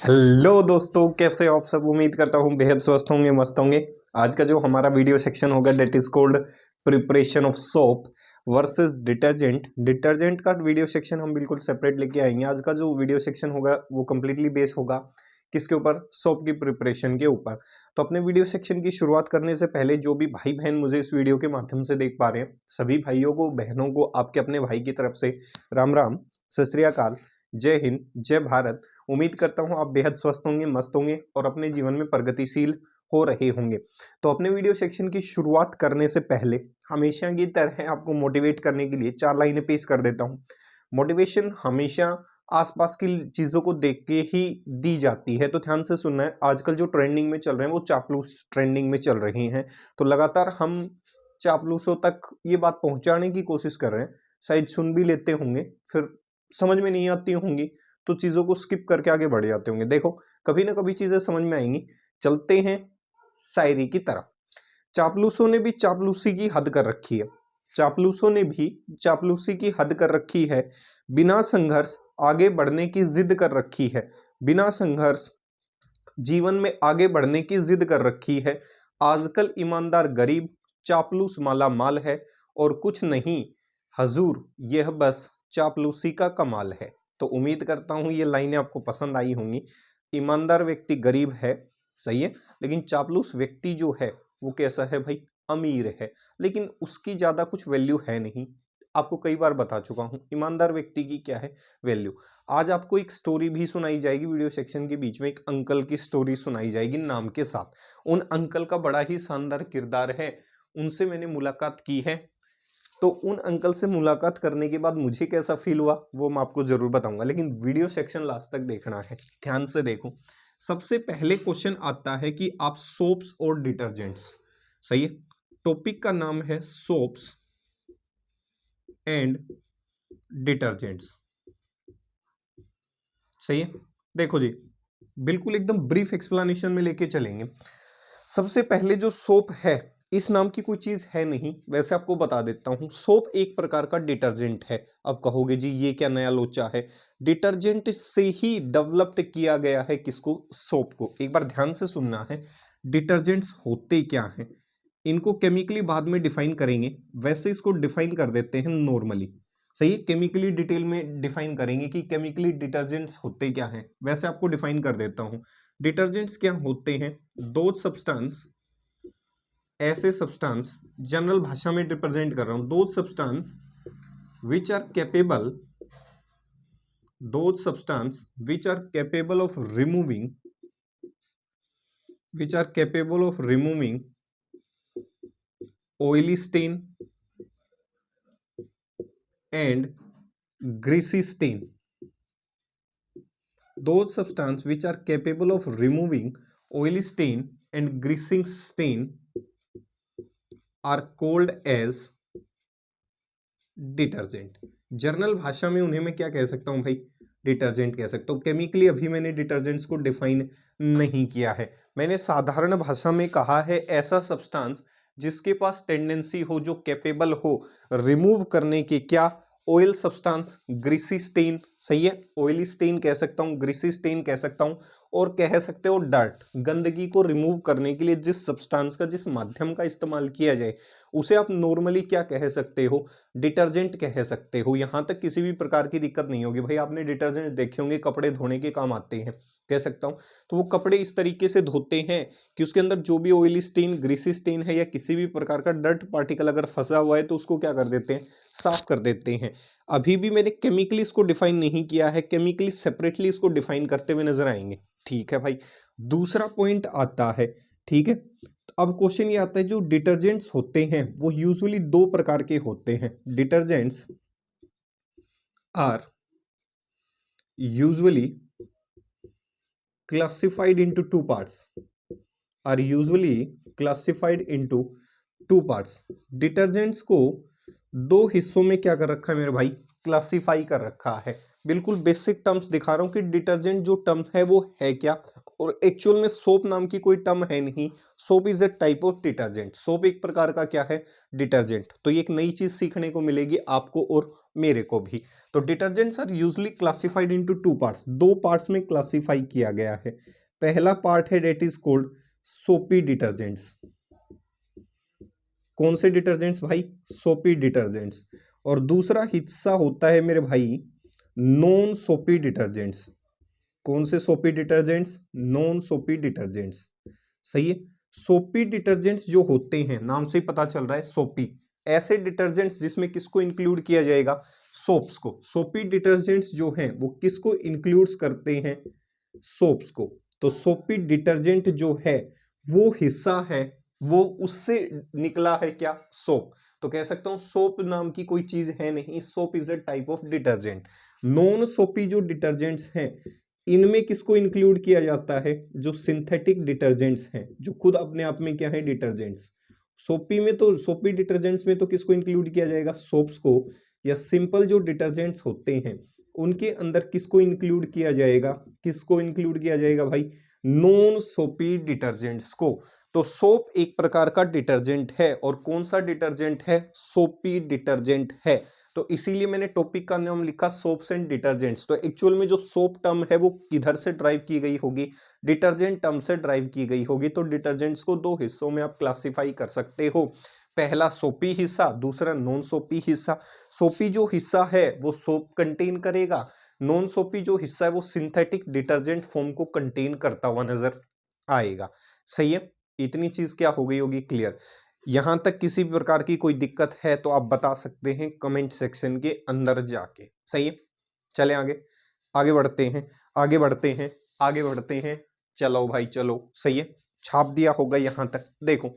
Hello दोस्तों, कैसे हो आप सब। उम्मीद करता हूँ बेहद स्वस्थ होंगे, मस्त होंगे। आज का जो हमारा वीडियो सेक्शन होगा that is called preparation of soap versus detergent. Detergent का वीडियो सेक्शन हम बिल्कुल सेपरेट लेके आएंगे। आज का जो वीडियो सेक्शन होगा वो कम्प्लीटली बेस होगा किसके ऊपर, सोप की प्रिपरेशन के ऊपर। तो अपने वीडियो सेक्शन की शुरुआत करने से पहले जो भी भाई बहन मुझे इस वीडियो के माध्यम से देख पा रहे हैं, सभी भाइयों को बहनों को आपके अपने भाई की तरफ से राम राम, सत श्री अकाल, जय हिंद, जय भारत। उम्मीद करता हूं आप बेहद स्वस्थ होंगे, मस्त होंगे और अपने जीवन में प्रगतिशील हो रहे होंगे। तो अपने वीडियो सेक्शन की शुरुआत करने से पहले हमेशा की तरह आपको मोटिवेट करने के लिए 4 लाइनें पेश कर देता हूं। मोटिवेशन हमेशा आसपास की चीजों को देख के ही दी जाती है, तो ध्यान से सुनना है। आजकल जो ट्रेंडिंग में चल रहे हैं वो चापलूस ट्रेंडिंग में चल रहे हैं, तो लगातार हम चापलूसों तक ये बात पहुंचाने की कोशिश कर रहे हैं। शायद सुन भी लेते होंगे, फिर समझ में नहीं आती होंगी तो चीजों को स्किप करके आगे बढ़ जाते होंगे। देखो, कभी ना कभी चीजें समझ में आएंगी। चलते हैं शायरी की तरफ। चापलूसों ने भी चापलूसी की हद कर रखी है। चापलूसों ने भी चापलूसी की हद कर रखी है। बिना संघर्ष आगे बढ़ने की जिद कर रखी है। बिना संघर्ष जीवन में आगे बढ़ने की जिद कर रखी है। आजकल ईमानदार गरीब, चापलूस माला माल है। और कुछ नहीं हजूर, यह बस चापलूसी का कमाल है। तो उम्मीद करता हूं ये लाइनें आपको पसंद आई होंगी। ईमानदार व्यक्ति गरीब है, सही है, लेकिन चापलूस व्यक्ति जो है वो कैसा है भाई, अमीर है, लेकिन उसकी ज्यादा कुछ वैल्यू है नहीं। आपको कई बार बता चुका हूं ईमानदार व्यक्ति की क्या है वैल्यू। आज आपको एक स्टोरी भी सुनाई जाएगी, वीडियो सेक्शन के बीच में एक अंकल की स्टोरी सुनाई जाएगी नाम के साथ। उन अंकल का बड़ा ही शानदार किरदार है, उनसे मैंने मुलाकात की है। तो उन अंकल से मुलाकात करने के बाद मुझे कैसा फील हुआ वो मैं आपको जरूर बताऊंगा, लेकिन वीडियो सेक्शन लास्ट तक देखना है, ध्यान से देखो। सबसे पहले क्वेश्चन आता है कि आप सोप्स और डिटर्जेंट्स, सही है, टॉपिक का नाम है सोप्स एंड डिटर्जेंट्स, सही है। देखो जी, बिल्कुल एकदम ब्रीफ एक्सप्लेनेशन में लेके चलेंगे। सबसे पहले जो सोप है, इस नाम की कोई चीज है नहीं, वैसे आपको बता देता हूं। सोप एक प्रकार का डिटर्जेंट है। अब कहोगे जी ये क्या नया लोचा है। डिटर्जेंट से ही डेवलप्ड किया गया है किसको, सोप को। एक बार ध्यान से सुनना है, डिटर्जेंट्स होते क्या हैं, इनको केमिकली बाद में डिफाइन करेंगे। वैसे इसको डिफाइन कर देते हैं नॉर्मली, सही है। केमिकली डिटेल में डिफाइन करेंगे कि केमिकली डिटर्जेंट्स होते क्या हैं। वैसे आपको डिफाइन कर देता हूं। डिटर्जेंट्स क्या होते हैं, दो सब्सटेंस, ऐसे सब्सटेंस, जनरल भाषा में रिप्रेजेंट कर रहा हूं, दो सब्सटेंस विच आर कैपेबल, दो substance which are capable of removing, which are capable of removing oily stain and greasy stain. Those substances which are capable of removing oily stain and greasing stain are called as detergent. Journal भाषा में उन्हें मैं क्या कह सकता हूं भाई, detergent कह सकता हूं। केमिकली अभी मैंने डिटर्जेंट्स को डिफाइन नहीं किया है, मैंने साधारण भाषा में कहा है ऐसा सब्सटेंस जिसके पास टेंडेंसी हो, जो कैपेबल हो रिमूव करने की, क्या, ऑयल सब्सटेंस, ग्रीसी स्टेन, सही है। ऑयली स्टेन कह सकता हूं, ग्रीसी स्टेन कह सकता हूं, और कह सकते हो डर्ट, गंदगी को रिमूव करने के लिए जिस सब्सटेंस का, जिस माध्यम का इस्तेमाल किया जाए उसे आप नॉर्मली क्या कह सकते हो, डिटर्जेंट कह सकते हो। यहां तक किसी भी प्रकार की दिक्कत नहीं होगी भाई। आपने डिटर्जेंट देखे होंगे, कपड़े धोने के काम आते हैं, कह सकता हूं। तो वो कपड़े इस तरीके से धोते हैं कि उसके अंदर जो भी ऑयली स्टेन, ग्रीसी स्टेन है या किसी भी प्रकार का डर्ट पार्टिकल अगर फंसा हुआ है तो उसको क्या कर देते हैं, साफ कर देते हैं। अभी भी मैंने केमिकली इसको डिफाइन नहीं किया है, केमिकली सेपरेटली इसको डिफाइन करते हुए नजर आएंगे, ठीक है भाई। दूसरा पॉइंट आता है, ठीक है। अब क्वेश्चन ये आता है, जो डिटर्जेंट्स होते हैं वो यूजुअली दो प्रकार के होते हैं। Detergents are usually classified into two parts, are usually classified into two parts. Detergents को दो हिस्सों में क्या कर रखा है मेरे भाई, क्लासिफाई कर रखा है। बिल्कुल बेसिक टर्म्स दिखा रहा हूं कि डिटर्जेंट जो टर्म है वो है क्या और एक्चुअल में सोप नाम की कोई टर्म है नहीं। Soap is a type of detergent. Soap एक प्रकार का क्या है? डिटर्जेंट। तो ये एक नई चीज सीखने को मिलेगी आपको और मेरे को भी। तो detergents are usually classified into two parts. दो पार्ट्स में क्लासिफाई किया गया है। पहला पार्ट है that is called soapy detergents. कौन से डिटर्जेंट्स भाई? सोपी डिटर्जेंट्स। और दूसरा हिस्सा होता है मेरे भाई नॉन सोपी डिटर्जेंट्स। कौन से सोपी डिटर्जेंट्स? नॉन सोपी डिटर्जेंट्स। सही है। सोपी डिटर्जेंट्स जो होते हैं, नाम से ही पता चल रहा है सोपी, ऐसे डिटर्जेंट्स जिसमें किसको इंक्लूड किया जाएगा? सोप्स को। सोपी डिटर्जेंट्स जो हैं वो किसको इंक्लूड्स करते हैं? सोप्स को। तो सोपी डिटर्जेंट जो है वो हिस्सा है, वो उससे निकला है क्या? सोप। तो कह सकता हूं सोप नाम की कोई चीज है नहीं। Soap is a type of detergent. Non सोपी जो डिटर्जेंट्स हैं इनमें किसको इंक्लूड किया जाता है? जो सिंथेटिक डिटर्जेंट्स हैं, जो खुद अपने आप में क्या है? डिटर्जेंट्स। सोपी में तो, सोपी डिटर्जेंट्स में तो किसको इंक्लूड किया जाएगा? सोप्स को। या सिंपल जो डिटर्जेंट्स होते हैं उनके अंदर किसको इंक्लूड किया जाएगा? किसको इंक्लूड किया जाएगा भाई? नॉन सोपी डिटर्जेंट्स को। तो सोप एक प्रकार का डिटर्जेंट है। और कौन सा डिटर्जेंट है? सोपी डिटर्जेंट है। तो इसीलिए मैंने टॉपिक का नाम लिखा सोप्स एंड डिटर्जेंट्स। तो एक्चुअल में जो सोप टर्म है वो किधर से ड्राइव की गई होगी? डिटर्जेंट टर्म से ड्राइव की गई होगी। तो डिटर्जेंट्स को दो हिस्सों में आप क्लासिफाई कर सकते हो। पहला सोपी हिस्सा, दूसरा नॉन सोपी हिस्सा। सोपी जो हिस्सा है वो सोप कंटेन करेगा। नॉन सोपी जो हिस्सा है वो सिंथेटिक डिटर्जेंट फॉर्म को कंटेन करता हुआ नजर आएगा। सही है। इतनी चीज क्या हो गई होगी क्लियर? यहां तक किसी भी प्रकार की कोई दिक्कत है तो आप बता सकते हैं कमेंट सेक्शन के अंदर जाके। सही है। चले आगे, आगे बढ़ते हैं, आगे बढ़ते हैं, आगे बढ़ते हैं। चलो भाई चलो। सही है। छाप दिया होगा यहां तक। देखो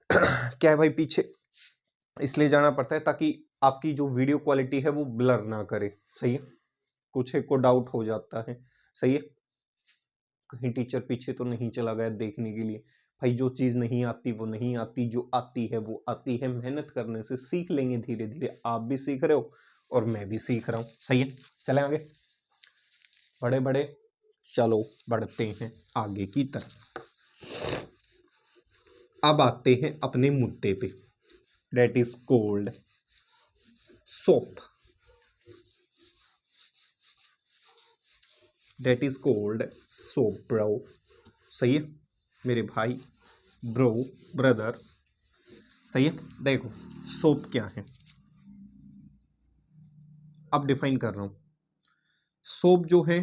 क्या है भाई, पीछे इसलिए जाना पड़ता है ताकि आपकी जो वीडियो क्वालिटी है वो ब्लर ना करे। सही है। कुछ एक को डाउट हो जाता है। सही है। कहीं टीचर पीछे तो नहीं चला गया देखने के लिए। भाई जो चीज नहीं आती वो नहीं आती, जो आती है वो आती है। मेहनत करने से सीख लेंगे धीरे धीरे। आप भी सीख रहे हो और मैं भी सीख रहा हूं। सही है। चले आगे, बड़े बड़े चलो बढ़ते हैं आगे की तरफ। अब आते हैं अपने मुद्दे पे, that is cold soap. That is cold soap bro. सही है मेरे भाई, ब्रो, ब्रदर। सही है। देखो सोप क्या है, अब डिफाइन कर रहा हूं। सोप जो है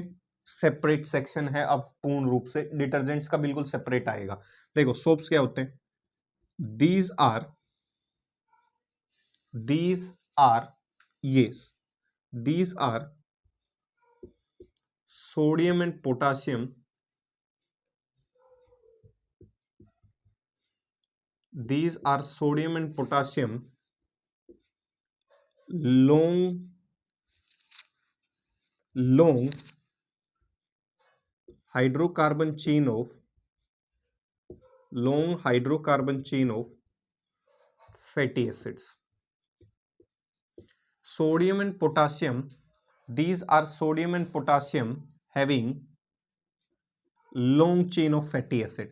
सेपरेट सेक्शन है। अब पूर्ण रूप से डिटर्जेंट्स का बिल्कुल सेपरेट आएगा। देखो सोप्स क्या होते हैं? These are yes, these are sodium and potassium, these are sodium and potassium long hydrocarbon chain of fatty acids. Sodium and potassium, these are sodium and potassium having long chain of fatty acid.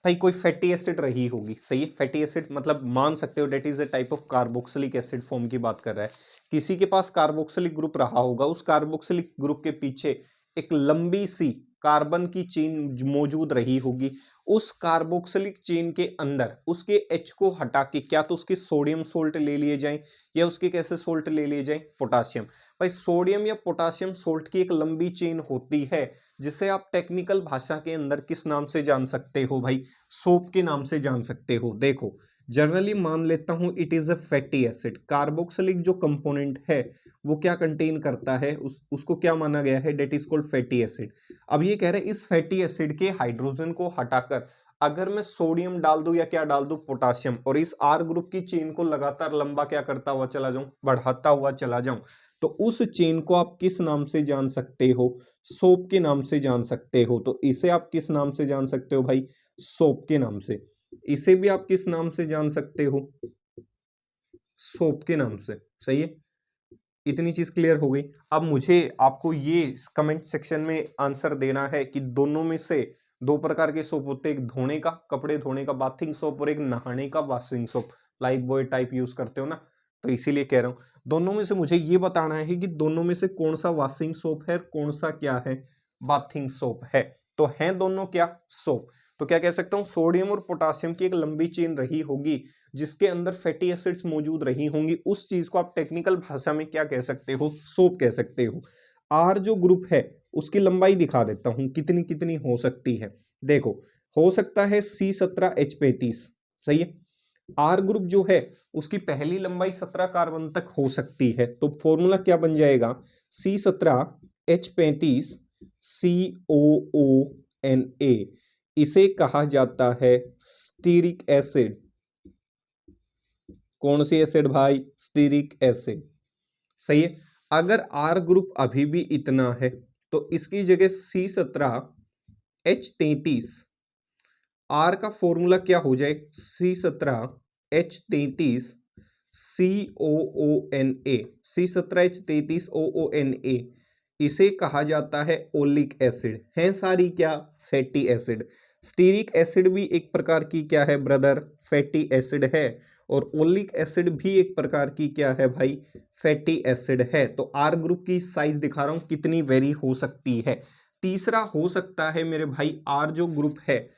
भाई कोई fatty acid रही होगी। सही है। Fatty acid मतलब मान सकते हो that is a type of carboxylic acid form की बात कर रहा है। किसी के पास कार्बोक्सिलिक ग्रुप रहा होगा, उस कार्बोक्सिलिक ग्रुप के पीछे एक लंबी सी कार्बन की चेन मौजूद रही होगी। उस कार्बोक्सिलिक चेन के अंदर उसके H को हटा के क्या तो उसके सोडियम सोल्ट ले लिए जाएं या उसके कैसे सोल्ट ले लिए जाएं? पोटासियम। भाई सोडियम या पोटासियम सोल्ट की एक लंबी चेन होती है जिसे आप टेक्निकल भाषा के अंदर किस नाम से जान सकते हो भाई? सोप के नाम से जान सकते हो। देखो जनरली मान लेता हूं it is a fatty acid. Carboxylic जो कंपोनेंट है वो क्या कंटेन करता है? उसको क्या माना गया है? That is called fatty acid. अब ये कह रहे हैं इस फैटी एसिड के हाइड्रोजन को हटाकर अगर मैं सोडियम डाल दूं या क्या डाल दूं? पोटासियम, और इस आर ग्रुप की चेन को लगातार लंबा क्या करता हुआ चला जाऊं? बढ़ाता हुआ चला जाऊं, तो उस चेन को आप किस नाम से जान सकते हो? सोप के नाम से जान सकते हो। तो इसे आप किस नाम से जान सकते हो भाई? सोप के नाम से। इसे भी आप किस नाम से जान सकते हो? सोप के नाम से। सही है। इतनी चीज क्लियर हो गई। अब मुझे आपको ये कमेंट सेक्शन में आंसर देना है कि दोनों में से दो प्रकार के सोप होते हैं, एक धोने का, कपड़े धोने का बाथिंग सोप, और एक नहाने का washing soap, life boy type use करते हो ना, तो इसीलिए कह रहा हूँ। दोनों में से मुझे ये बताना है कि दोनों में से कौन सा वॉशिंग सोप है, कौन सा क्या है बाथिंग सोप है। तो हैं दोनों क्या, सोप। तो क्या कह सकता हूँ, सोडियम और पोटासियम की एक लंबी चेन रही होगी जिसके अंदर फैटी एसिड्स मौजूद रही होंगी, उस चीज को आप टेक्निकल भाषा में क्या कह सकते हो, सोप कह सकते हो। आर जो ग्रुप है उसकी लंबाई दिखा देता हूं कितनी कितनी हो सकती है। देखो, हो सकता है C17H35, सही है। आर ग्रुप जो है उसकी पहली लंबाई 17 कार्बन तक हो सकती है, तो फॉर्मूला क्या बन जाएगा, C17H35COONA। इसे कहा जाता है स्टीरिक एसिड। कौन सी एसिड भाई, स्टीरिक एसिड, सही है। अगर आर ग्रुप अभी भी इतना है तो इसकी जगह C17H33, आर का फॉर्मूला क्या हो जाए, C17H33COONA, C17H33OONA। इसे कहा जाता है ओलिक एसिड, है सारी क्या, फैटी एसिड। स्टीरिक एसिड भी एक प्रकार की क्या है ब्रदर, फैटी एसिड है, और ओलिक एसिड भी एक प्रकार की क्या है भाई, फैटी एसिड है। तो आर ग्रुप की साइज दिखा रहा हूं कितनी वेरी हो सकती है। तीसरा हो सकता है मेरे भाई, आर जो ग्रुप है,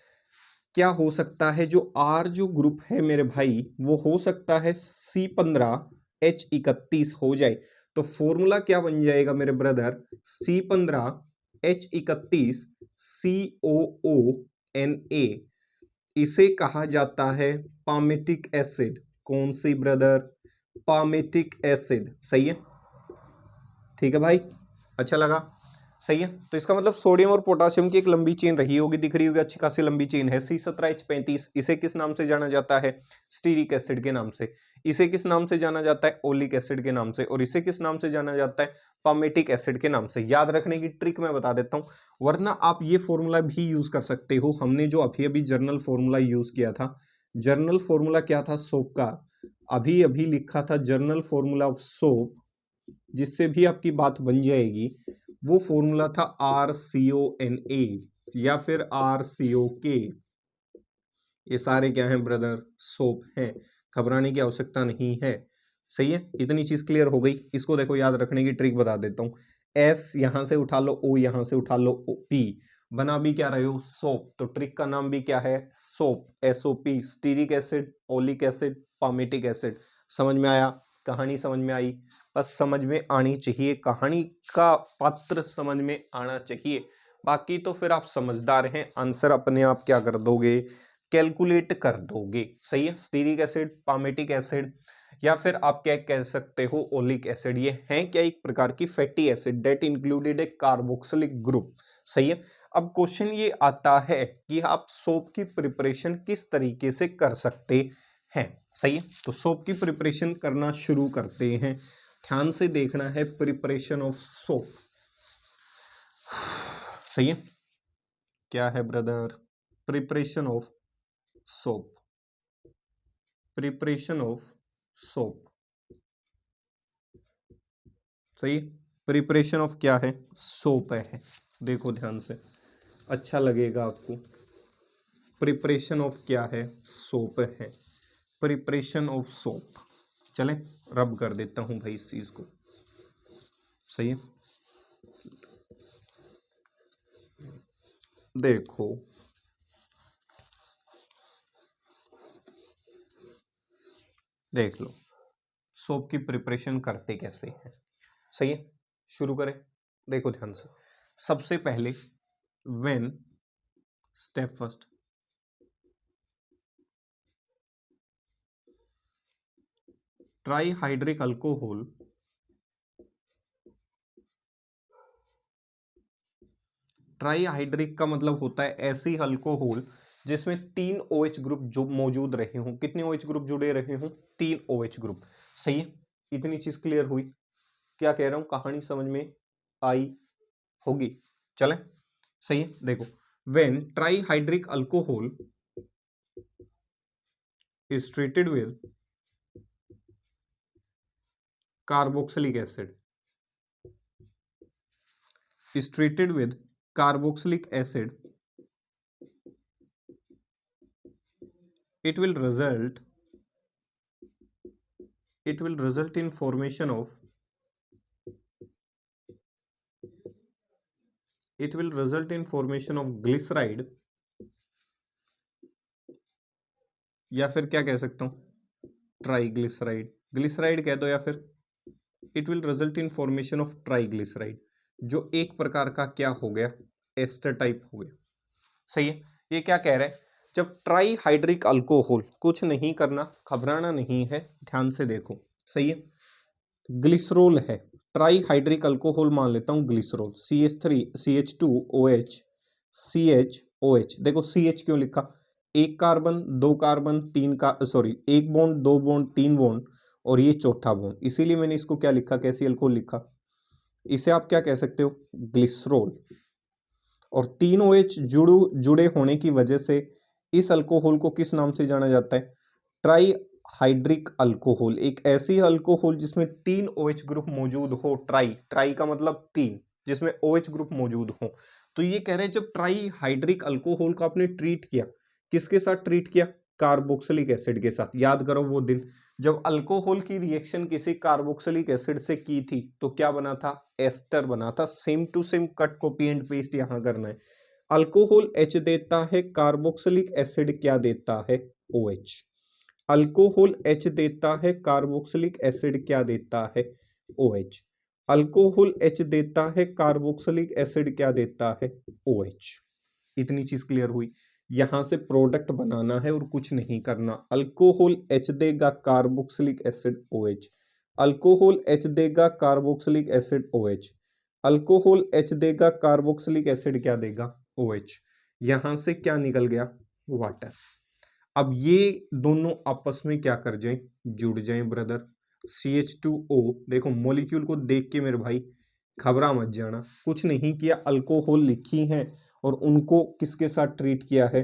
क्या हो सकता है, जो आर जो ग्रुप है मेरे भाई वो हो सकता है C15H31 हो जाए। तो फॉर्मूला क्या बन जाएगा मेरे ब्रदर, C15H31COONA। इसे कहा जाता है पामेटिक एसिड। कौन सी ब्रदर, पामेटिक एसिड, सही है, ठीक है भाई, अच्छा लगा, सही है। तो इसका मतलब सोडियम और पोटासियम की एक लंबी चेन रही होगी, दिख रही होगी, अच्छी खासी लंबी चेन है। C17H35 इसे किस नाम से जाना जाता है, स्टीरिक एसिड के नाम से। इसे किस नाम से जाना जाता है, ओलिक एसिड के नाम से। और इसे किस नाम से जाना जाता है, पामेटिक एसिड के नाम से। याद रखने की ट्रिक मैं बता देता हूं, वरना आप ये फॉर्मूला भी यूज कर सकते हो। हमने जो अभी अभी जर्नल फॉर्मूला यूज किया था, जर्नल फॉर्मूला क्या था सोप का, अभी अभी लिखा था जर्नल फॉर्मूला ऑफ सोप, जिससे भी आपकी बात बन जाएगी। वो फॉर्मूला था RCONA या फिर RCOK। ये सारे क्या हैं ब्रदर, सोप हैं, घबराने की आवश्यकता नहीं है, सही है। इतनी चीज क्लियर हो गई। इसको देखो, याद रखने की ट्रिक बता देता हूँ। S यहां से उठा लो, O यहां से उठा लो, P, बना भी क्या रहे हो, सोप। तो ट्रिक का नाम भी क्या है, soap, SOP, stearic acid, oleic acid, palmitic acid. समझ में आया, कहानी समझ में आई, बस समझ में आनी चाहिए, कहानी का पात्र समझ में आना चाहिए। बाकी तो फिर आप समझदार हैं, आंसर अपने आप क्या कर दोगे, कैलकुलेट कर दोगे, सही है। स्टीरिक एसिड, पामेटिक एसिड, या फिर आप क्या कह सकते हो, ओलिक एसिड, ये हैं क्या, एक प्रकार की फैटी एसिड डेट इंक्लूडेड ए कार्बोक्सिलिक ग्रुप, सही है। अब क्वेश्चन ये आता है कि आप सोप की प्रिपरेशन किस तरीके से कर सकते हैं, सही है। तो सोप की प्रिपरेशन करना शुरू करते हैं, ध्यान से देखना है, प्रिपरेशन ऑफ सोप, सही है। क्या है brother, preparation of soap, preparation of soap, सही। प्रिपरेशन ऑफ क्या है, सोप है। देखो ध्यान से, अच्छा लगेगा आपको। प्रिपरेशन ऑफ क्या है, सोप है, प्रिपरेशन ऑफ सोप। चलें, रब कर देता हूं भाई इस चीज को, सही है। देखो, देख लो सोप की प्रिपरेशन करते कैसे हैं, सही है। शुरू करें, देखो ध्यान से। सबसे पहले when, step first, trihydric alcohol, trihydric का मतलब होता है ऐसी अल्कोहल जिसमें 3 OH ग्रुप जो मौजूद रहे हों। कितने OH ग्रुप जुड़े रहे हों, 3 OH ग्रुप, सही है। इतनी चीज क्लियर हुई, क्या कह रहा हूं, कहानी समझ में आई होगी, चलें, सही है। देखो, when trihydric alcohol is treated with carboxylic acid, is treated with carboxylic acid, it will result in formation of glyceride, या फिर क्या कह सकता हूं, ट्राइग्लिसराइड, ग्लिसराइड कह दो, या फिर it will result in formation of triglyceride, जो एक प्रकार का क्या हो गया, एस्टर टाइप हो गया। सही है। ये क्या कह रहा है, जब ट्राई हाइड्रिक अल्कोहल, कुछ नहीं करना, घबराना नहीं है, ध्यान से देखो। सही है। ग्लिसरोल है, ट्राई हाइड्रिक अल्कोहल मान लेता हूं ग्लिसरोल, CH3CH2OH CHOH। देखो CH क्यों लिखा, एक कार्बन, दो कार्बन, तीन का सॉरी एक बॉन्ड, दो बॉन्ड, तीन बॉन्ड, और ये चौथा बॉन्ड, इसीलिए मैंने इसको क्या लिखा, कैसी अल्कोहल लिखा। इसे आप क्या कह सकते हो, ग्लिसरोल। और तीन OH जुड़े होने की वजह से इस अल्कोहल को किस नाम से जाना जाता है, ट्राई हाइड्रिक अल्कोहल। एक ऐसी अल्कोहल जिसमें तीन OH ग्रुप मौजूद हो, ट्राई का मतलब तीन, जिसमें OH ग्रुप मौजूद हो। तो ये कह रहे हैं जब ट्राई हाइड्रिक अल्कोहल को आपने ट्रीट किया, किसके साथ ट्रीट किया, कार्बोक्सिलिक एसिड के साथ। याद करो वो दिन जब अल्कोहल की रिएक्शन किसी कार्बोक्सिलिक एसिड से की थी, तो क्या बना था, एस्टर बना था। Same to same cut, copy and paste यहां करना है। अल्कोहल H देता है, कार्बोक्सिलिक एसिड क्या देता है, OH। अल्कोहल H देता है, कार्बोक्सिलिक एसिड क्या देता है, OH। अल्कोहल H देता है, कार्बोक्सिलिक एसिड क्या देता है, OH। इतनी चीज क्लियर हुई। यहां से प्रोडक्ट बनाना है और कुछ नहीं करना। अल्कोहल H देगा, carboxylic acid OH। Alcohol H देगा, carboxylic acid OH। Alcohol H देगा, कार्बोक्सिलिक एसिड क्या देगा, OH। यहां से क्या निकल गया, वाटर। अब ये दोनों आपस में क्या कर जाएं, जुड़ जाएं ब्रदर। CH2O, देखो मॉलिक्यूल को देख के मेरे भाई घबरा मत जाना, कुछ नहीं किया, अल्कोहल लिखी है और उनको किसके साथ ट्रीट किया है,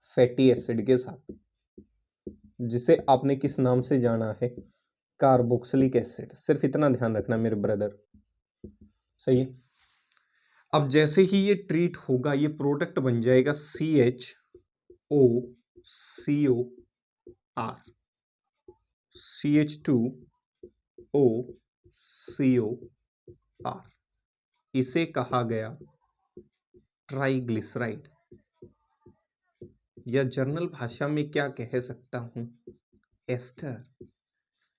फैटी एसिड के साथ, जिसे आपने किस नाम से जाना है, कार्बोक्सिलिक एसिड। सिर्फ इतना ध्यान रखना मेरे ब्रदर। सही है। अब जैसे ही ये ट्रीट होगा, ये प्रोडक्ट बन जाएगा CHOCOR, CH2OCOR। इसे कहा गया ट्राइग्लिसराइड, या जर्नल भाषा में क्या कह सकता हूं, एस्टर।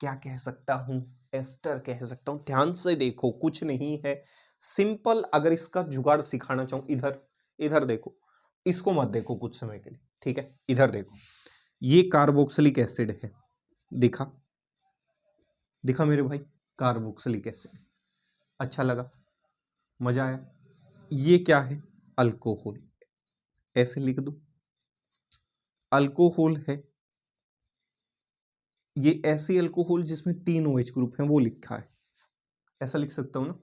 क्या कह सकता हूं, एस्टर कह सकता हूं। ध्यान से देखो, कुछ नहीं है, सिंपल। अगर इसका जुगाड़ सिखाना चाहूं, इधर इधर देखो, इसको मत देखो कुछ समय के लिए, ठीक है। इधर देखो, ये कार्बोक्सिलिक एसिड है, दिखा दिखा मेरे भाई, कार्बोक्सिलिक एसिड। अच्छा लगा, मजा आया। ये क्या है, अल्कोहल। ऐसे लिख दो, अल्कोहल है। ये ऐसी अल्कोहल जिसमें तीन OH ग्रुप हैं, वो लिखा है, ऐसा लिख सकता हूं ना।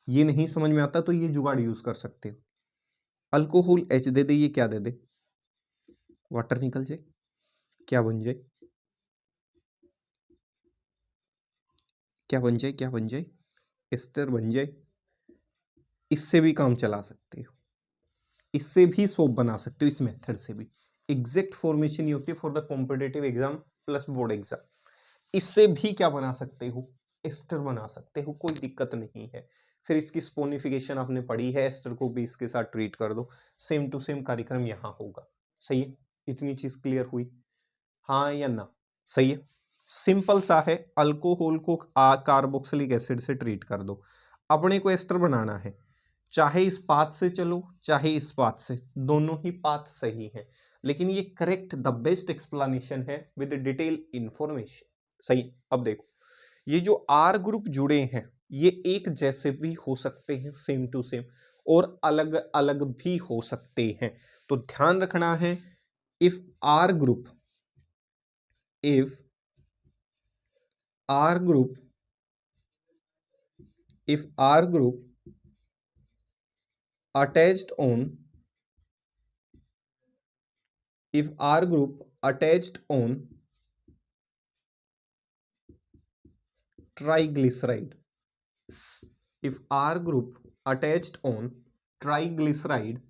ये नहीं समझ में आता तो ये जुगाड़ यूज कर सकते हो। अल्कोहल H दे दे, ये क्या दे दे, वाटर निकल जाए, क्या बन जाए, क्या बन जाए, क्या बन जाए, एस्टर बन जाए। इससे भी काम चला सकते हो, इससे भी सोप बना सकते हो, इस मेथड से भी। एग्जैक्ट फॉर्मेशन ही होती है for the competitive exam plus board exam. इससे भी क्या बना सकते हो, एस्टर बना सकते हो, कोई दिक्कत नहीं है। फिर इसकी स्पोनिफिकेशन आपने पढ़ी है, एस्टर को भी इसके साथ ट्रीट कर दो, सेम टू सेम कार्यक्रम यहां होगा। सही है, इतनी चीज क्लियर हुई, हाँ या ना। सही है, सिंपल सा है। अल्कोहल को कार्बोक्सिलिक एसिड से ट्रीट कर दो, अपने को एस्टर बनाना है। चाहे इस पाथ से चलो, चाहे इस पाथ से, दोनों ही पाथ सही है, लेकिन ये करेक्ट द बेस्ट एक्सप्लेनेशन है विद डिटेल इंफॉर्मेशन। सही। अब देखो, ये जो आर ग्रुप जुड़े हैं, ये एक जैसे भी हो सकते हैं, सेम टू सेम, और अलग अलग भी हो सकते हैं। तो ध्यान रखना है, if R group if R group attached on triglyceride, if R group attached on triglyceride,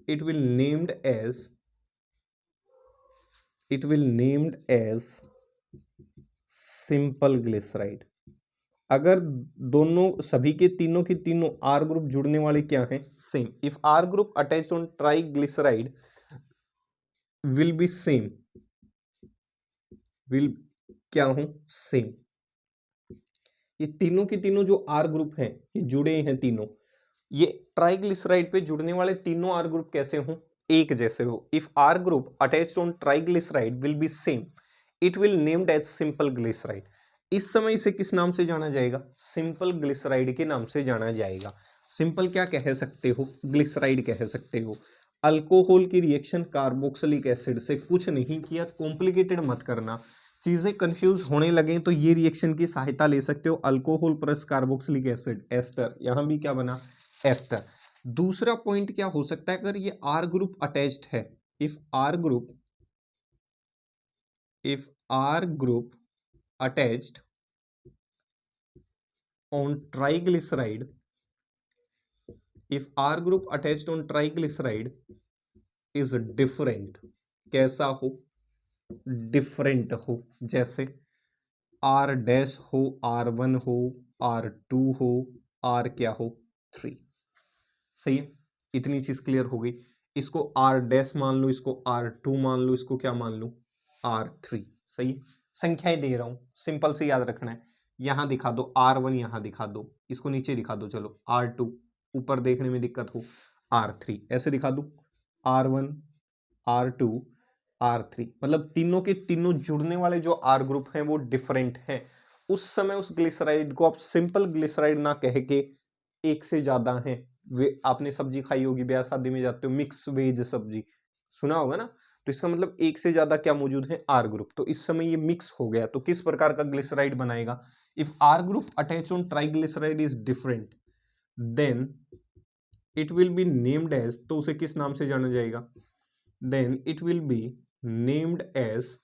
it will named as it will named as simple glyceride। अगर दोनों सभी के तीनों आर ग्रुप जुड़ने वाले क्या हैं, same. If R group attached on triglyceride will be same, will क्या हूं, सेम। ये तीनों के तीनों जो आर ग्रुप हैं ये जुड़े हैं तीनों, ये ट्राइग्लिसराइड पे जुड़ने वाले तीनों आर ग्रुप कैसे हों, एक जैसे हो। If R group attached on triglyceride will be same, it will named as simple glyceride. इस समय इसे किस नाम से जाना जाएगा, सिंपल ग्लिसराइड के नाम से जाना जाएगा। सिंपल क्या कह सकते हो, ग्लिसराइड कह सकते हो। अल्कोहल की रिएक्शन कार्बोक्सिलिक एसिड से कुछ नहीं किया, कॉम्प्लिकेटेड मत करना, चीजें कंफ्यूज होने लगे तो ये रिएक्शन की सहायता ले सकते हो। Alcohol plus carboxylic acid ester, यहां भी क्या बना, एस्टर। दूसरा पॉइंट क्या हो सकता है, अगर ये आर ग्रुप अटैच्ड है, if R group attached on triglyceride, if R group attached on triglyceride is different, कैसा हो, डिफरेंट हो, जैसे R डैश हो, R1 हो, R2 हो, R क्या हो, 3। सही है, इतनी चीज क्लियर हो गई। इसको R डैश मान लो, इसको R2 मान लो, इसको क्या मान लो, R3। सही है, संख्याएं दे रहा हूं, सिंपल से याद रखना है। यहां दिखा दो R1, यहां दिखा दो, इसको नीचे दिखा दो, चलो R2, ऊपर देखने में दिक्कत हो, R3 ऐसे दिखा दो, R1 R2 R3, मतलब तीनों के तीनों जुड़ने वाले जो आर ग्रुप हैं वो डिफरेंट हैं। उस समय उस ग्लिसराइड को आप सिंपल ग्लिसराइड ना कह के एक से ज्यादा हैं, वे आपने सब्जी खाई होगी, ब्याह शादी में जाते हो, मिक्स वेज सब्जी सुना होगा ना, तो इसका मतलब एक से ज्यादा क्या मौजूद है, आर ग्रुप। तो इस समय ये मिक्स हो गया, तो किस प्रकार का ग्लिसराइड बनाएगा, if R group attach on triglyceride is different then it will be named as, तो उसे किस नाम से जाना जाएगा, then it will be named as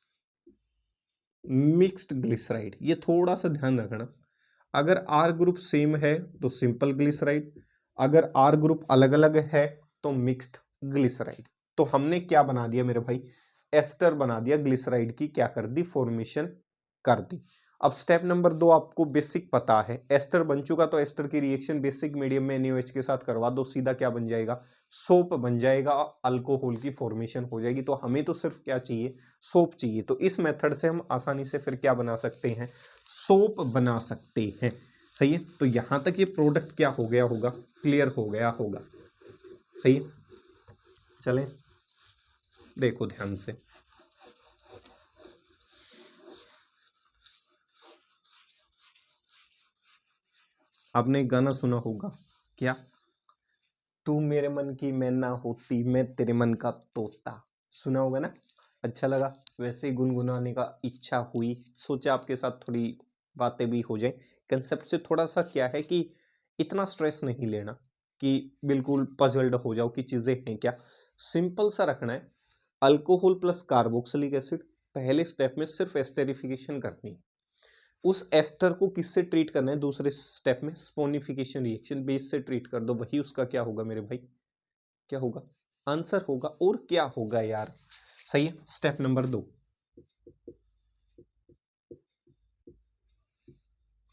mixed glyceride. ये थोड़ा सा ध्यान रखना, अगर आर ग्रुप सेम है तो सिंपल ग्लिसराइड, अगर आर ग्रुप अलग अलग है तो मिक्स्ड ग्लिसराइड। तो हमने क्या बना दिया मेरे भाई, एस्टर बना दिया, ग्लिसराइड की क्या कर दी, फॉर्मेशन कर दी। अब स्टेप नंबर 2 आपको बेसिक पता है, एस्टर बन चुका तो एस्टर की रिएक्शन बेसिक मीडियम में NaOH के साथ करवा दो, सीधा क्या बन जाएगा, सोप बन जाएगा, अल्कोहल की फॉर्मेशन हो जाएगी। तो हमें तो सिर्फ क्या चाहिए, सोप चाहिए। तो इस मेथड से हम आसानी से फिर क्या बना सकते हैं, सोप बना सकते हैं। सही है, तो यहां तक ये प्रोडक्ट क्या हो गया होगा, क्लियर हो गया होगा। सही है, चलें देखो ध्यान से, आपने गाना सुना होगा क्या, तू मेरे मन की मैं ना होती, मैं तेरे मन का तोता, सुना होगा ना, अच्छा लगा, वैसे ही गुनगुनाने का इच्छा हुई, सोचा आपके साथ थोड़ी बातें भी हो जाए। कंसेप्ट से थोड़ा सा क्या है कि इतना स्ट्रेस नहीं लेना कि बिल्कुल पजल्ड हो जाओ कि चीजें हैं क्या, सिंपल सा रखना है। अल्कोहल प्लस कार्बोक्सिलिक एसिड, पहले स्टेप में सिर्फ एस्टेरिफिकेशन करनी है, उस एस्टर को किससे ट्रीट करना है, दूसरे स्टेप में स्पोनिफिकेशन रिएक्शन बेस से ट्रीट कर दो, वही उसका क्या होगा मेरे भाई, क्या होगा, आंसर होगा। और क्या होगा यार, सही है। स्टेप नंबर 2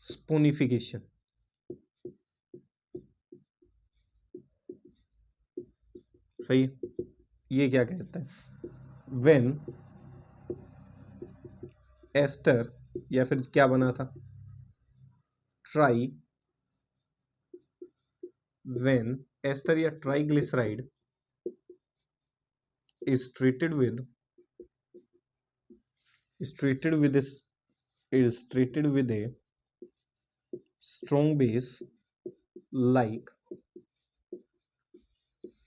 स्पोनिफिकेशन, सही है, ये क्या कहता है, व्हेन एस्टर, या फिर क्या बना था, ट्राई, व्हेन एस्टर या triglyceride is treated with is treated with this is treated with a strong base like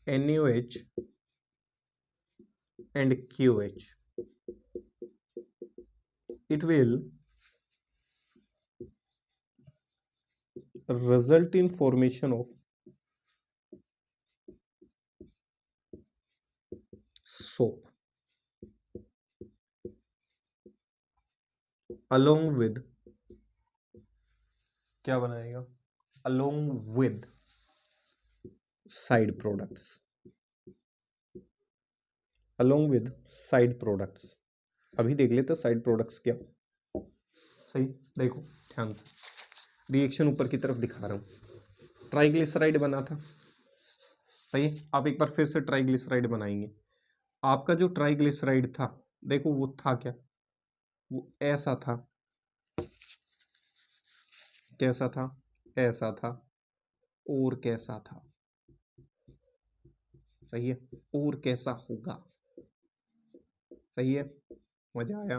NaOH and QH, it will result in formation of soap along with, क्या बनाएगा, along with side products, along with side products। अभी देख लेते side products क्या। सही, देखो ध्यान से, रिएक्शन ऊपर की तरफ दिखा रहा हूँ। ट्राइग्लिसराइड बना था, सही। आप एक बार फिर से ट्राइग्लिसराइड बनाएंगे। आपका जो ट्राइग्लिसराइड था, देखो वो था क्या, वो ऐसा था, कैसा था, ऐसा था, और कैसा था, सही है, और कैसा होगा, सही है, मजा आया।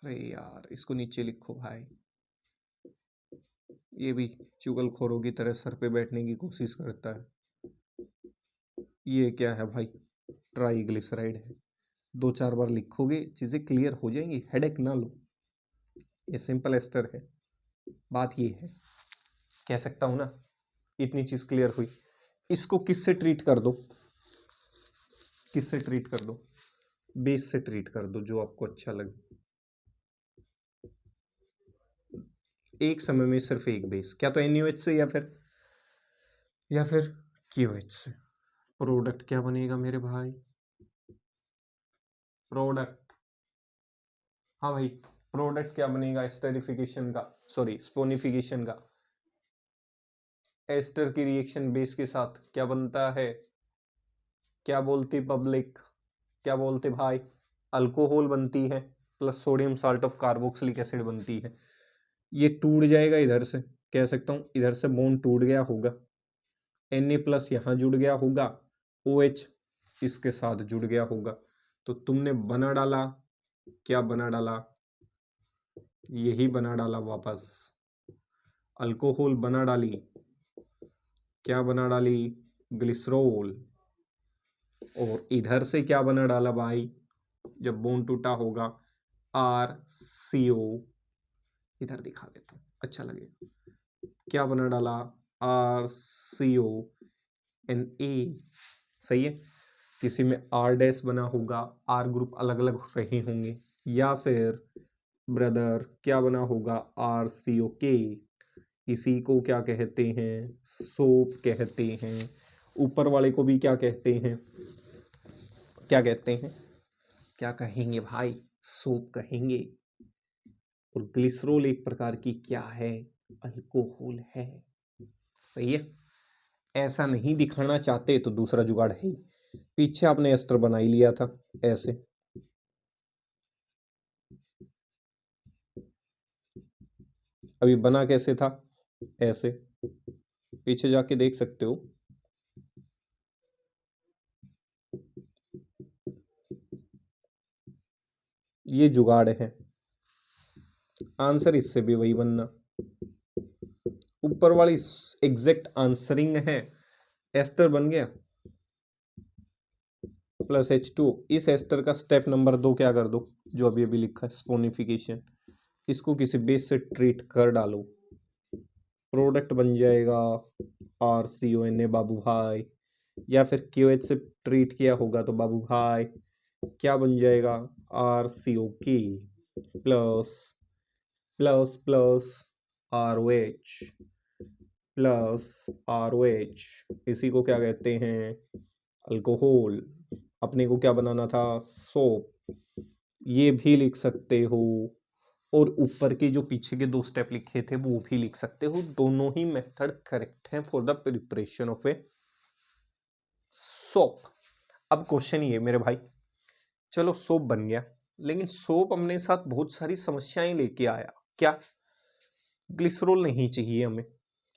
अरे यार इसको नीचे लिखो भाई, ये भी चुगलखोरों की तरह सर पे बैठने की कोशिश करता है। ये क्या है भाई, ट्राइग्लिसराइड है। 2-4 बार लिखोगे चीजें क्लियर हो जाएंगी, हेडेक ना लो, ये सिंपल एस्टर है। बात ये है, कह सकता हूं ना, इतनी चीज क्लियर हुई। इसको किससे ट्रीट कर दो, किससे ट्रीट कर दो, बेस से ट्रीट कर दो, जो आपको अच्छा लगे। एक समय में सिर्फ एक बेस, क्या तो NaOH से या फिर KOH से। प्रोडक्ट क्या बनेगा मेरे भाई, प्रोडक्ट, हाँ भाई प्रोडक्ट क्या बनेगा एस्टरिफिकेशन का, सॉरी स्पोनिफिकेशन का। एस्टर की रिएक्शन बेस के साथ क्या बनता है, क्या बोलती पब्लिक, क्या बोलते भाई, अल्कोहल बनती है plus sodium salt of carboxylic acid बनती है। ये टूट जाएगा इधर से, कह सकता हूं इधर से बॉन्ड टूट गया होगा, Na+ यहां जुड़ गया होगा, OH इसके साथ जुड़ गया होगा, तो तुमने बना डाला, क्या बना डाला, यही बना डाला वापस, अल्कोहल बना डाली, क्या बना डाली, ग्लिसरॉल। और इधर से क्या बना डाला भाई, जब बॉन्ड टूटा होगा, RCO, इधर दिखा देता हूं अच्छा लगेगा, क्या बना डाला, RCONA, सही है। किसी में R- बना होगा, R ग्रुप अलग अलग रहे होंगे, या फिर ब्रदर क्या बना होगा, RCOK, इसी को क्या कहते हैं, सोप कहते हैं। ऊपर वाले को भी क्या कहते हैं, क्या कहते हैं, क्या कहेंगे भाई, सोप कहेंगे। और ग्लिसरॉल एक प्रकार की क्या है, अल्कोहल है, सही है। ऐसा नहीं दिखाना चाहते तो दूसरा जुगाड़ है ही, पीछे आपने एस्टर बना ही लिया था ऐसे, अभी बना कैसे था, ऐसे, पीछे जाके देख सकते हो। ये जुगाड़ है, आंसर इससे भी वही बनना, ऊपर वाली एग्जैक्ट आंसरिंग है, एस्टर बन गया प्लस H2। इस एस्टर का स्टेप नंबर 2 क्या कर दो, जो अभी अभी लिखा है स्पोनिफिकेशन, इसको किसी बेस से ट्रीट कर डालो, प्रोडक्ट बन जाएगा RCONA बाबू भाई, या फिर KOH से ट्रीट किया होगा तो बाबू भाई क्या बन जाएगा, RCOK plus plus plus ROH plus ROH, इसी को क्या कहते हैं, अल्कोहल। अपने को क्या बनाना था, सोप, ये भी लिख सकते हो। और ऊपर के जो पीछे के 2 स्टेप लिखे थे वो भी लिख सकते हो, दोनों ही मेथड करेक्ट हैं for the preparation of a soap. अब क्वेश्चन ये मेरे भाई, चलो सोप बन गया, लेकिन सोप अपने साथ बहुत सारी समस्याएं लेके आया, क्या, ग्लिसरॉल नहीं चाहिए हमें,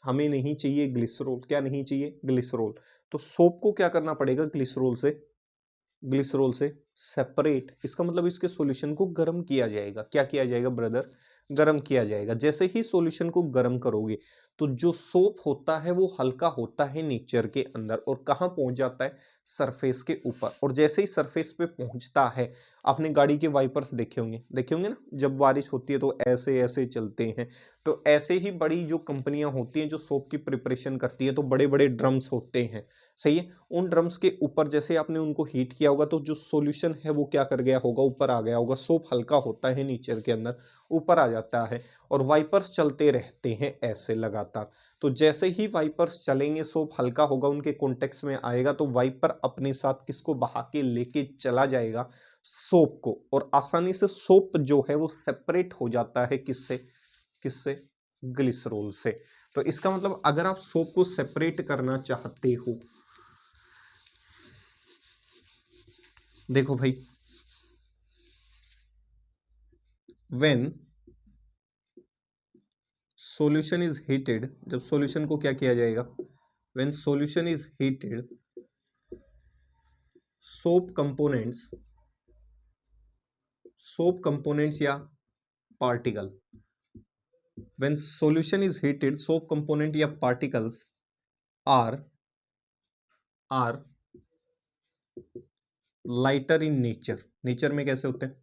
हमें नहीं चाहिए ग्लिसरॉल, क्या नहीं चाहिए, ग्लिसरॉल। तो सोप को क्या करना पड़ेगा, ग्लिसरॉल से सेपरेट, इसका मतलब इसके सॉल्यूशन को गर्म किया जाएगा, क्या किया जाएगा ब्रदर, गर्म किया जाएगा। जैसे ही सॉल्यूशन को गर्म करोगे तो जो सोप होता है वो हल्का होता है नेचर के अंदर, और कहाँ पहुंच जाता है, सरफेस के ऊपर। और जैसे ही सरफेस पे पहुंचता है, आपने गाड़ी के वाइपर्स देखे होंगे ना, जब बारिश होती है तो ऐसे ऐसे चलते हैं। तो ऐसे ही बड़ी जो कंपनियां होती हैं जो सोप की प्रिपरेशन करती है, तो बड़े बड़े ड्रम्स होते हैं, सही है। उन ड्रम्स के ऊपर जैसे आपने उनको हीट किया होगा तो जो सॉल्यूशन है वो क्या कर गया होगा, ऊपर आ गया होगा। सोप हल्का होता है नेचर के अंदर, ऊपर आ जाता है, और वाइपर्स चलते रहते हैं ऐसे लगातार। तो जैसे ही वाइपर्स चलेंगे सोप हल्का होगा, उनके कॉन्टेक्स्ट में आएगा, तो वाइपर अपने साथ किसको बहा के लेके चला जाएगा, सोप को, और आसानी से सोप जो है वो सेपरेट हो जाता है किससे, किससे, ग्लिसरॉल से। तो इसका मतलब अगर आप सोप को सेपरेट करना चाहते हो, देखो भाई, व्हेन सॉल्यूशन इज हीटेड, जब सॉल्यूशन को क्या किया जाएगा, when solution is heated, soap components या particle, when solution is heated soap component या particles are lighter in nature में कैसे होते हैं,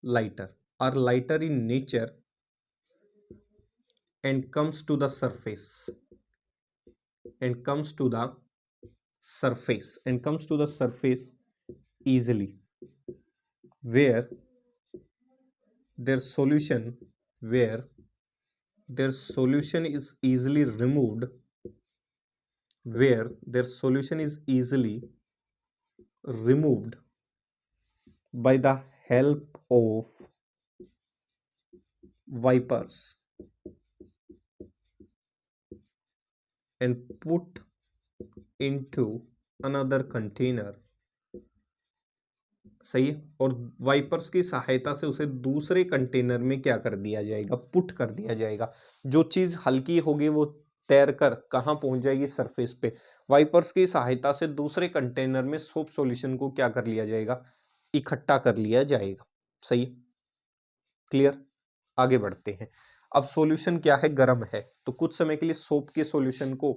lighter, are lighter in nature and comes to the surface easily, where their solution where their solution is easily removed where their solution is easily removed by the help of wipers and put into another container। सही है, और wipers की सहायता से उसे दूसरे container में क्या कर दिया जाएगा, पुट कर दिया जाएगा। जो चीज हल्की होगी वो तैर कर कहाँ पहुंच जाएगी, सरफेस पे। वाइपर्स की सहायता से दूसरे कंटेनर में सोप सॉल्यूशन को क्या कर लिया जाएगा, इकट्ठा कर लिया जाएगा। सही, क्लियर। आगे बढ़ते हैं। अब सॉल्यूशन क्या है, गर्म है, तो कुछ समय के लिए सोप के सॉल्यूशन को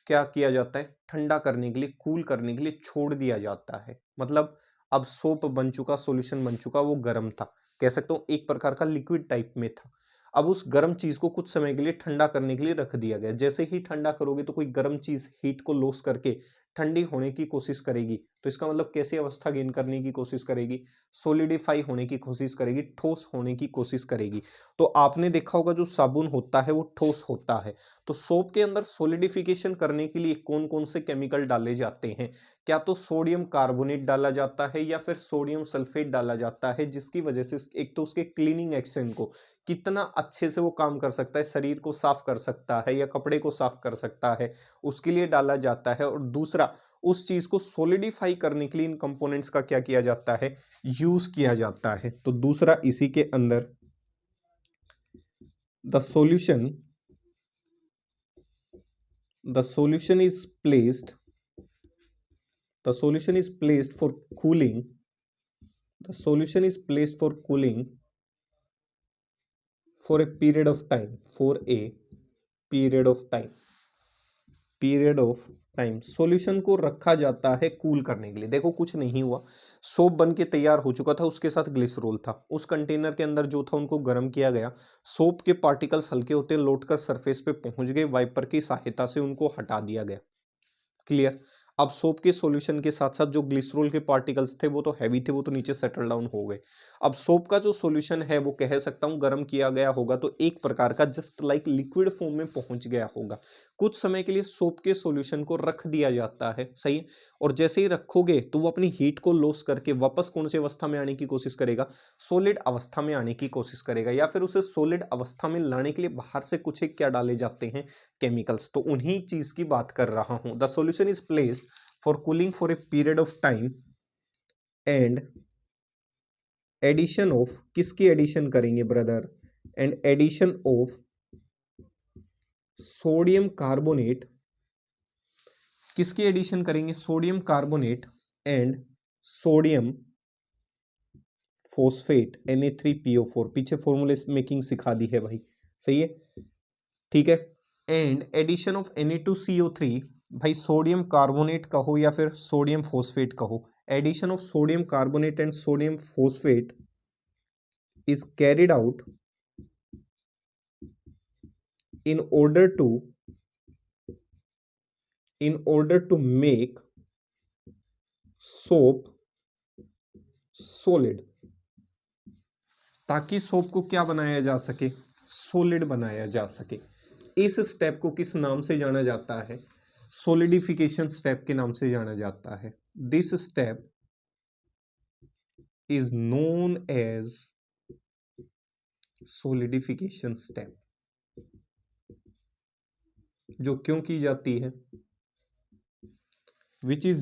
क्या किया जाता है, ठंडा करने के लिए, कूल करने के लिए छोड़ दिया जाता है। मतलब अब सोप बन चुका, सॉल्यूशन बन चुका, वो गर्म था, कह सकता हूँ एक प्रकार का लिक्विड टाइप में था। अब उस गर्म चीज को कुछ समय के लिए ठंडा करने के लिए रख दिया गया। जैसे ही ठंडा करोगे तो कोई गर्म चीज हीट को लॉस करके ठंडी होने की कोशिश करेगी, तो इसका मतलब कैसी अवस्था गेन करने की कोशिश करेगी, सोलिडिफाई होने की कोशिश करेगी, ठोस होने की कोशिश करेगी। तो आपने देखा होगा जो साबुन होता है वो ठोस होता है, तो सोप के अंदर सोलिडिफिकेशन करने के लिए कौन कौन से केमिकल डाले जाते हैं, क्या तो सोडियम कार्बोनेट डाला जाता है या फिर सोडियम सल्फेट डाला जाता है, जिसकी वजह से एक तो उसके क्लीनिंग एक्शन को कितना अच्छे से वो काम कर सकता है, शरीर को साफ कर सकता है या कपड़े को साफ कर सकता है, उसके लिए डाला जाता है। और दूसरा, उस चीज को सोलिडिफाई करने के लिए इन कंपोनेंट्स का क्या किया जाता है, यूज किया जाता है। तो दूसरा, इसी के अंदर the solution is placed for cooling for a period of time solution को रखा जाता है कूल करने के लिए। देखो कुछ नहीं हुआ, सोप बन के तैयार हो चुका था, उसके साथ ग्लिसरॉल था, उस कंटेनर के अंदर जो था उनको गर्म किया गया, सोप के पार्टिकल्स हल्के होते लौटकर सरफेस पे पहुंच गए, वाइपर की सहायता से उनको हटा दिया गया। क्लियर। अब सोप के सॉल्यूशन के साथ साथ जो ग्लिसरॉल के पार्टिकल्स थे वो तो हैवी थे, वो तो नीचे सेटल डाउन हो गए। अब सोप का जो सॉल्यूशन है वो कह सकता हूं गर्म किया गया होगा, तो एक प्रकार का जस्ट लाइक लिक्विड फॉर्म में पहुंच गया होगा। कुछ समय के लिए सोप के सॉल्यूशन को रख दिया जाता है, सही है? और जैसे ही रखोगे तो वो अपनी हीट को लॉस करके वापस कौन सी अवस्था में आने की कोशिश करेगा, सॉलिड अवस्था में आने की कोशिश करेगा, या फिर उसे सॉलिड अवस्था में लाने के लिए बाहर से कुछ एक क्या डाले जाते हैं, केमिकल्स। तो उन्हीं चीज की बात कर रहा हूं। The solution is placed for cooling for a period of time and addition of, किसकी एडिशन करेंगे brother, and addition of sodium carbonate, किसकी एडिशन करेंगे, sodium carbonate and sodium phosphate Na3PO4, पीछे फॉर्मूले मेकिंग सिखा दी है भाई, सही है, ठीक है। एंड एडिशन ऑफ Na2CO3, भाई सोडियम कार्बोनेट कहो या फिर सोडियम फोस्फेट कहो, addition of sodium carbonate and sodium phosphate is carried out in order to make soap solid, ताकि सोप को क्या बनाया जा सके, सॉलिड बनाया जा सके। इस स्टेप को किस नाम से जाना जाता है, सॉलिडिफिकेशन स्टेप के नाम से जाना जाता है। This step is known as solidification step, जो क्यों की जाती है, which is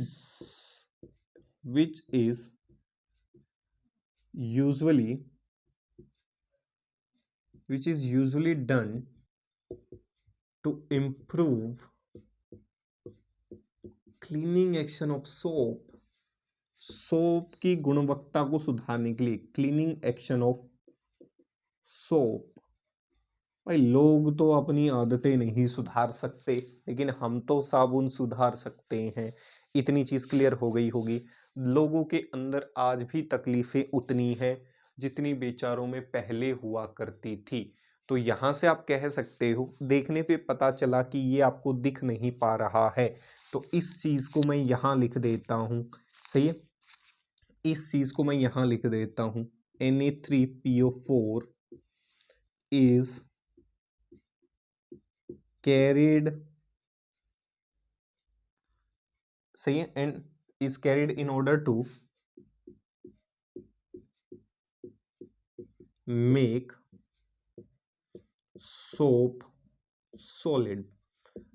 usually done to improve cleaning action of soap की गुणवत्ता को सुधारने के लिए, क्लीनिंग एक्शन ऑफ सोप। भाई लोग तो अपनी आदतें नहीं सुधार सकते, लेकिन हम तो साबुन सुधार सकते हैं। इतनी चीज क्लियर हो गई होगी। लोगों के अंदर आज भी तकलीफें उतनी हैं जितनी बेचारों में पहले हुआ करती थी। तो यहां से आप कह सकते हो, देखने पे पता चला कि ये आपको दिख नहीं पा रहा है, तो इस चीज को मैं यहां लिख देता हूं। सही है, इस चीज को मैं यहां लिख देता हूं, Na3PO4 is carried, सही है, and is carried in order to make soap solid।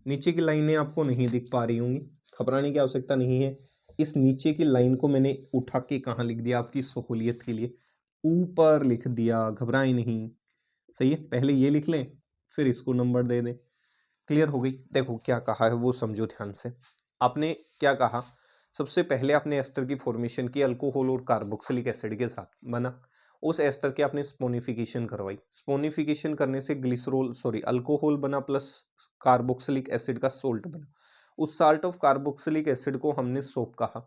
नीचे की लाइनें आपको नहीं दिख पा रही होंगी, घबराने की आवश्यकता नहीं है। इस नीचे की लाइन को मैंने उठा के कहाँ लिख दिया आपकी सहूलियत के लिए, ऊपर लिख दिया, घबराए नहीं। सही है, पहले ये लिख लें फिर इसको नंबर दे दें। क्लियर हो गई। देखो क्या कहा है वो समझो ध्यान से। आपने क्या कहा, सबसे पहले आपने एस्टर की फॉर्मेशन की अल्कोहल और कार्बोक्सिलिक एसिड के साथ, बना। उस एस्टर की आपने स्पोनिफिकेशन करवाई, स्पोनिफिकेशन करने से अल्कोहल बना प्लस कार्बोक्सिलिक एसिड का सोल्ट बना। उस साल्ट ऑफ कार्बोक्सिलिक एसिड को हमने सोप कहा।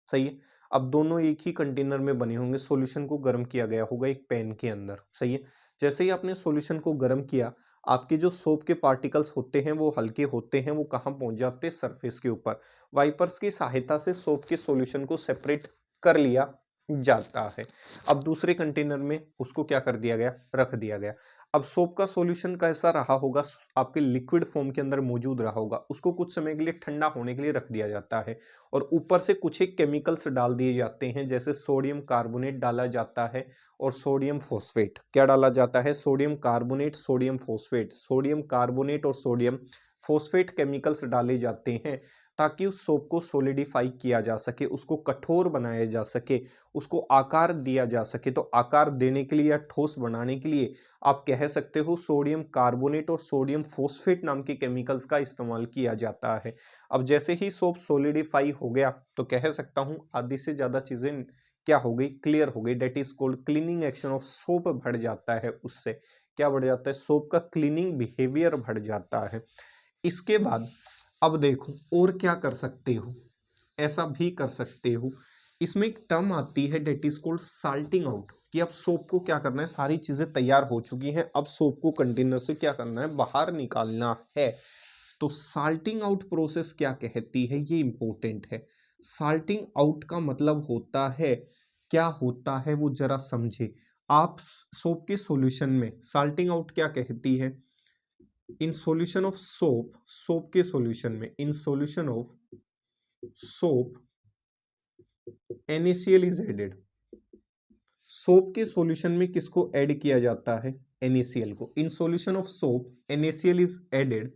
सही है, अब दोनों एक ही कंटेनर में बने होंगे, सॉल्यूशन को गर्म किया गया होगा एक पैन के अंदर। सही है, जैसे ही आपने सॉल्यूशन को गर्म किया, आपके जो सोप के पार्टिकल्स होते हैं वो हल्के होते हैं, वो कहाँ पहुंच जाते हैं, सरफेस के ऊपर। वाइपर्स की सहायता से सोप के सॉल्यूशन को सेपरेट कर लिया जाता है। अब दूसरे कंटेनर में उसको क्या कर दिया गया, रख दिया गया। अब सोप का सॉल्यूशन कैसा रहा होगा, आपके लिक्विड फॉर्म के अंदर मौजूद रहा होगा, उसको कुछ समय के लिए ठंडा होने के लिए रख दिया जाता है, और ऊपर से कुछ एक केमिकल्स डाल दिए जाते हैं, जैसे सोडियम कार्बोनेट डाला जाता है और सोडियम फॉस्फेट। क्या डाला जाता है, sodium carbonate, sodium phosphate, sodium carbonate और सोडियम फॉस्फेट केमिकल्स डाले जाते हैं, ताकि उस सोप को सोलिडिफाई किया जा सके, उसको कठोर बनाया जा सके, उसको आकार दिया जा सके। तो आकार देने के लिए या ठोस बनाने के लिए आप कह सकते हो सोडियम कार्बोनेट और सोडियम फॉस्फेट नाम के केमिकल्स का इस्तेमाल किया जाता है। अब जैसे ही सोप सोलिडिफाई हो गया, तो कह सकता हूं आधी से ज्यादा चीजें क्या हो गई, क्लियर हो गई। That is called cleaning action of soap बढ़ जाता है। उससे क्या बढ़ जाता है, सोप का क्लीनिंग बिहेवियर बढ़ जाता है। इसके बाद अब देखो और क्या कर सकते हो, ऐसा भी कर सकते हो, इसमें एक टर्म आती है that is called salting out, कि अब सोप को क्या करना है, सारी चीजें तैयार हो चुकी हैं, अब सोप को कंटेनर से क्या करना है, बाहर निकालना है। तो साल्टिंग आउट प्रोसेस क्या कहती है, ये इंपॉर्टेंट है। साल्टिंग आउट का मतलब होता है, क्या होता है वो जरा समझे आप। सोप के सॉल्यूशन में साल्टिंग आउट क्या कहती है, in solution of soap, soap के सॉल्यूशन में, in solution of soap NaCl is added. Soap के सॉल्यूशन में किसको ऐड किया जाता है, NaCl को। In solution of soap NaCl is added,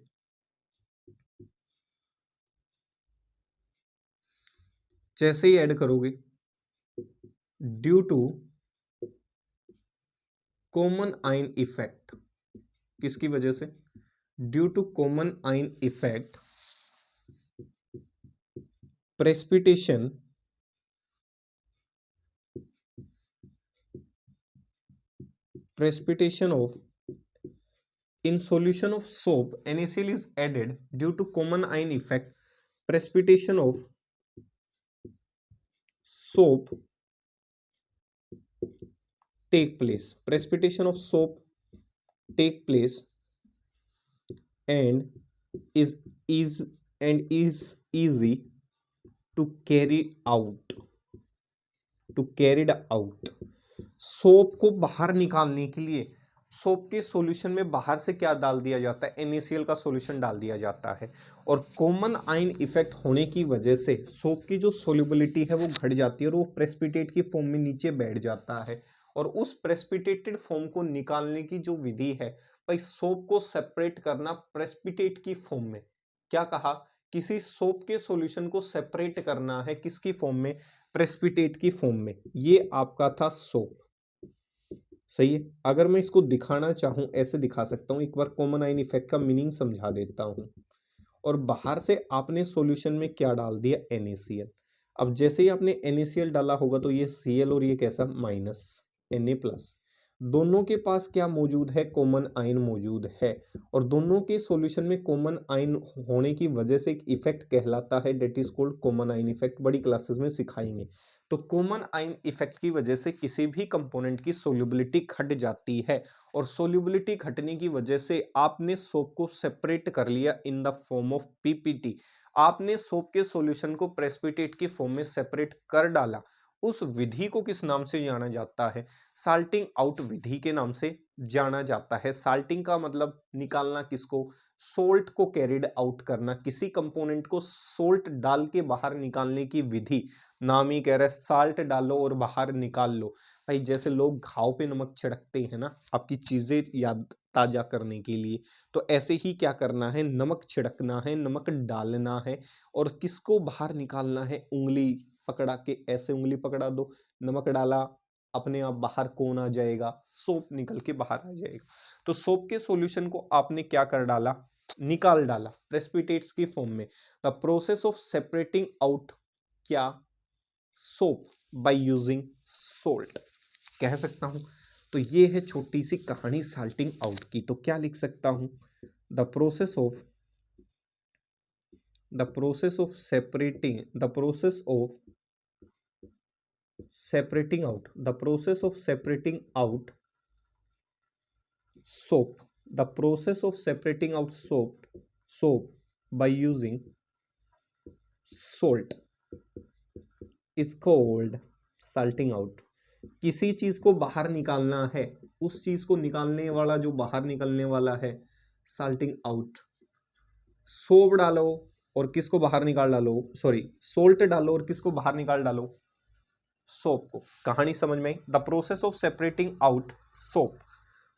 जैसे ही ऐड करोगे, due to common ion effect, किसकी वजह से, due to common ion effect, precipitation of in solution of soap NaCl is added due to common ion effect, precipitation of soap take place, precipitation of soap take place and is easy to carried out। Soap को बाहर निकालने के लिए, soap के solution में बाहर से क्या डाल दिया जाता है, NaCl का सॉल्यूशन डाल दिया जाता है और कॉमन आयन इफेक्ट होने की वजह से सोप की जो सोल्युबिलिटी है वो घट जाती है और वो प्रेसिपिटेट की फॉर्म में नीचे बैठ जाता है। और उस प्रेसिपिटेटेड फॉर्म को निकालने की जो विधि है भाई, सोप को सेपरेट करना प्रेसिपिटेट की फॉर्म में। क्या कहा, किसी सोप के सॉल्यूशन को सेपरेट करना है किसकी फॉर्म में, प्रेसिपिटेट की फॉर्म में। ये आपका था सोप, सही है। अगर मैं इसको दिखाना चाहूं ऐसे दिखा सकता हूं, एक बार कॉमन आयन इफेक्ट का मीनिंग समझा देता हूं। और बाहर से आपने सॉल्यूशन में क्या डाल दिया, NaCl। अब जैसे ही आपने NaCl डाला होगा तो ये Cl और ये कैसा, माइनस Na प्लस, दोनों के पास क्या मौजूद है, कॉमन आयन मौजूद है। और दोनों के सॉल्यूशन में कॉमन आयन होने की वजह से एक इफेक्ट कहलाता है, that is called common ion effect. बड़ी क्लासेस में सिखाएंगे। तो कॉमन आयन इफेक्ट की वजह से किसी भी कंपोनेंट की सोल्यूबिलिटी घट जाती है और सोल्यूबिलिटी घटने की वजह से आपने सोप को सेपरेट कर लिया in the form of PPT। आपने सोप के सॉल्यूशन को प्रेसिपिटेट की फॉर्म में सेपरेट कर डाला। उस विधि को किस नाम से जाना जाता है, साल्टिंग आउट विधि के नाम से जाना जाता है। साल्टिंग का मतलब निकालना किसको, सोल्ट को कैरिड आउट करना, किसी कंपोनेंट को सोल्ट डाल के बाहर निकालने की विधि। नाम ही कह रहा है साल्ट डालो और बाहर निकाल लो। भाई जैसे लोग घाव पे नमक छिड़कते हैं ना, आपकी चीजें याद ताजा करने के लिए, तो ऐसे ही क्या करना है, नमक छिड़कना है, नमक डालना है और किसको बाहर निकालना है, उंगली पकड़ा के ऐसे उंगली पकड़ा दो, नमक डाला, अपने आप बाहर कौन आ जाएगा, सोप निकल के बाहर आ जाएगा। तो सोप के सॉल्यूशन को आपने क्या कर डाला, निकाल डाला प्रेसिपिटेट्स की फॉर्म में। The process of separating out क्या, सोप बाय यूजिंग सोल्ट कह सकता हूं। तो ये है छोटी सी कहानी साल्टिंग आउट की। तो क्या लिख सकता हूं, the process of separating the process of separating out the process of separating out soap the process of separating out soap by using salt is called salting out। किसी चीज को बाहर निकालना है, उस चीज को निकालने वाला जो बाहर निकलने वाला है, साल्टिंग आउट। सोप डालो और किसको बाहर निकाल डालो, सॉरी सोल्ट डालो और किसको बाहर निकाल डालो, सोप को। कहानी समझ में आई, the process of separating out soap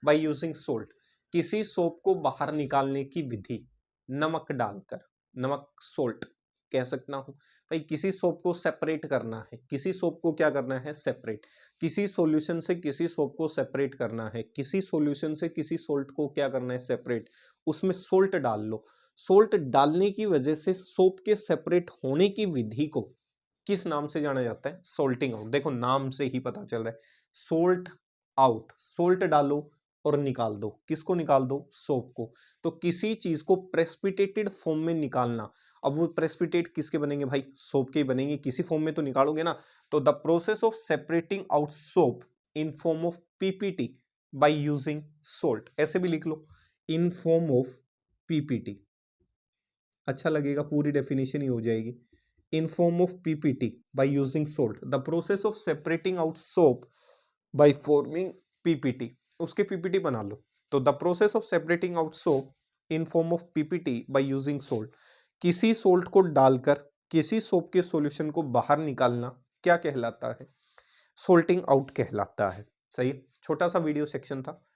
by using salt, किसी सोप को बाहर निकालने की विधि नमक डालकर, नमक सोल्ट कह सकता हूं। भाई किसी सोप को सेपरेट करना है, किसी सोप को क्या करना है, सेपरेट, किसी सॉल्यूशन से किसी सोप को सेपरेट करना है, किसी सॉल्यूशन से किसी सोल्ट को क्या करना है, सेपरेट, उसमें सोल्ट डाल लो। सोल्ट डालने की वजह से सोप के सेपरेट होने की विधि को किस नाम से जाना जाता है, सोल्टिंग आउट। देखो नाम से ही पता चल रहा है, सोल्ट आउट, सोल्ट डालो और निकाल दो, किसको निकाल दो, सोप को। तो किसी चीज को प्रेसिपिटेटेड फॉर्म में निकालना, अब वो प्रेसिपिटेट किसके बनेंगे भाई, सोप के ही बनेंगे, किसी फॉर्म में तो निकालोगे ना। तो the process of separating out soap in form of PPT bye using salt, ऐसे भी लिख लो, इन फॉर्म ऑफ PPT, अच्छा लगेगा, पूरी डेफिनेशन ही हो जाएगी। In form of PPT by using salt, the process of separating out soap by forming PPT, उसके PPT बना लो। तो the process of separating out soap in form of PPT by using salt, किसी salt को डालकर किसी soap के solution को बाहर निकालना क्या कहलाता है, सोल्टिंग आउट कहलाता है। सही, छोटा सा वीडियो सेक्शन था,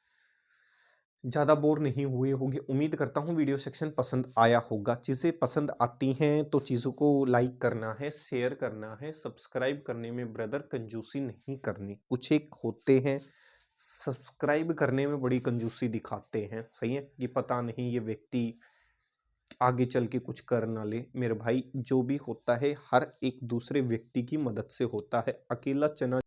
ज़्यादा बोर नहीं हुए होंगे, उम्मीद करता हूँ वीडियो सेक्शन पसंद आया होगा। चीज़ें पसंद आती हैं तो चीज़ों को लाइक करना है, शेयर करना है, सब्सक्राइब करने में ब्रदर कंजूसी नहीं करनी। कुछ एक होते हैं सब्सक्राइब करने में बड़ी कंजूसी दिखाते हैं, सही है, कि पता नहीं ये व्यक्ति आगे चल के कुछ कर ना ले। मेरे भाई जो भी होता है हर एक दूसरे व्यक्ति की मदद से होता है, अकेला चना